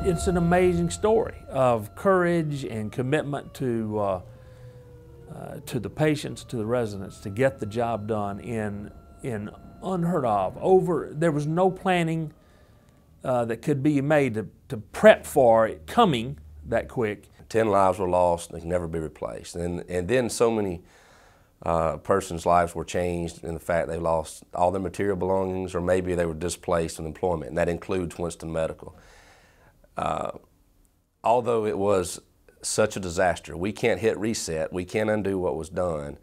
It's an amazing story of courage and commitment to the patients, to the residents, to get the job done in unheard of. There was no planning that could be made to prep for it coming that quick. 10 lives were lost, they can never be replaced. And then so many persons' lives were changed in the fact they lost all their material belongings, or maybe they were displaced in employment, and that includes Winston Medical. Although it was such a disaster, we can't hit reset, we can't undo what was done,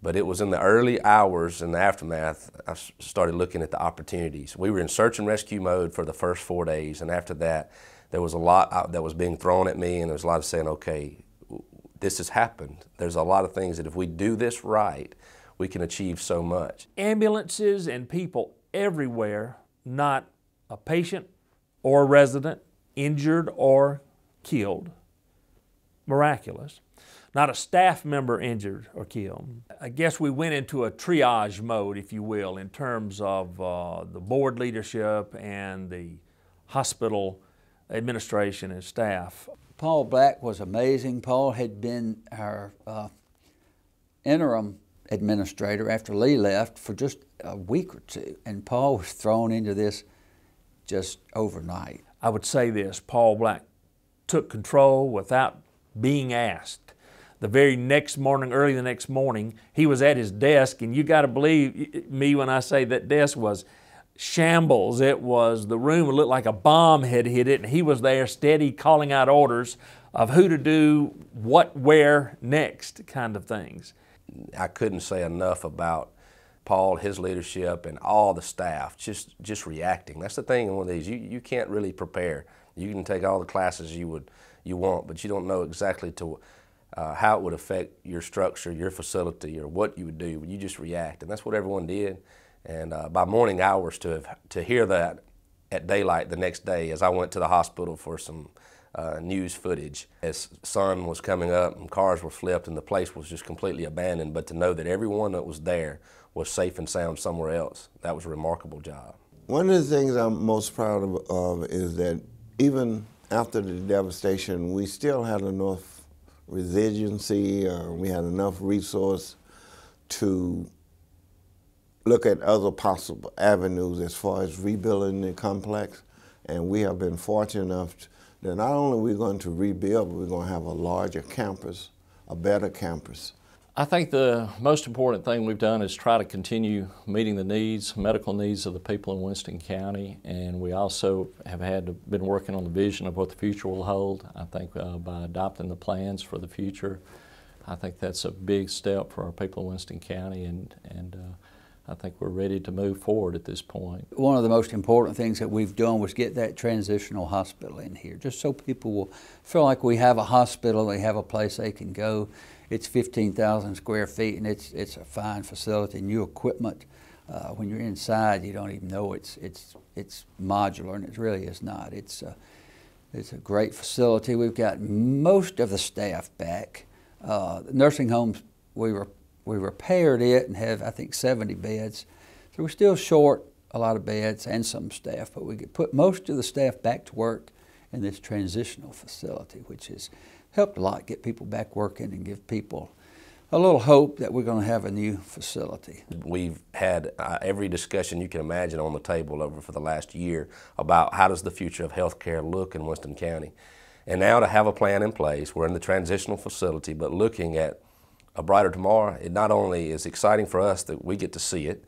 but it was in the early hours in the aftermath I started looking at the opportunities. We were in search and rescue mode for the first 4 days, and after that there was a lot that was being thrown at me, and there was a lot of saying, okay, this has happened. There's a lot of things that if we do this right, we can achieve so much. Ambulances and people everywhere, not a patient or a resident injured or killed, miraculous. Not a staff member injured or killed. I guess we went into a triage mode, if you will, in terms of the board leadership and the hospital administration and staff. Paul Black was amazing. Paul had been our interim administrator after Lee left for just a week or two, and Paul was thrown into this just overnight. I would say this, Paul Black took control without being asked. The very next morning, early the next morning, he was at his desk, and you got to believe me when I say that desk was shambles. It was, the room looked like a bomb had hit it, and he was there steady calling out orders of who to do what, where, next kind of things. I couldn't say enough about Paul, his leadership, and all the staff just reacting. That's the thing in one of these, you can't really prepare. You can take all the classes you want, but you don't know exactly how it would affect your structure, your facility, or what you would do. You just react, and that's what everyone did. And by morning hours, to hear that at daylight the next day, as I went to the hospital for some news footage, as sun was coming up and cars were flipped and the place was just completely abandoned, but to know that everyone that was there was safe and sound somewhere else, that was a remarkable job. One of the things I'm most proud of is that even after the devastation, we still had enough resiliency, we had enough resource to look at other possible avenues as far as rebuilding the complex. And we have been fortunate enough that not only are we going to rebuild, but we're going to have a larger campus, a better campus. I think the most important thing we've done is try to continue meeting the needs, medical needs of the people in Winston County, and we also have been working on the vision of what the future will hold. I think by adopting the plans for the future, I think that's a big step for our people in Winston County, and I think we're ready to move forward at this point. One of the most important things that we've done was get that transitional hospital in here, just so people will feel like we have a hospital, they have a place they can go. It's 15,000 square feet, and it's a fine facility, new equipment. When you're inside, you don't even know it's modular, and it really is not. It's a great facility. We've got most of the staff back. The nursing homes, we repaired it and have, I think, 70 beds. So we're still short a lot of beds and some staff, but we could put most of the staff back to work in this transitional facility, which has helped a lot get people back working and give people a little hope that we're going to have a new facility. We've had every discussion you can imagine on the table over for the last year about how does the future of healthcare look in Winston County. And now to have a plan in place, we're in the transitional facility, but looking at a brighter tomorrow. It not only is exciting for us that we get to see it,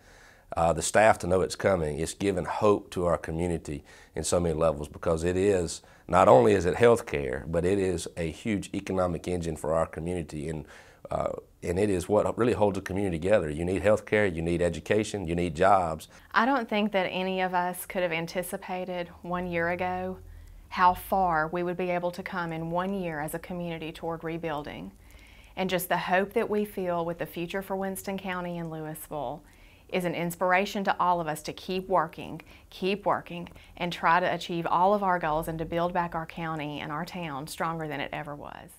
the staff to know it's coming, it's given hope to our community in so many levels, because it is, not only is it health care, but it is a huge economic engine for our community, and it is what really holds a community together. You need health care, you need education, you need jobs. I don't think that any of us could have anticipated 1 year ago how far we would be able to come in 1 year as a community toward rebuilding. And just the hope that we feel with the future for Winston County and Louisville is an inspiration to all of us to keep working, and try to achieve all of our goals and to build back our county and our town stronger than it ever was.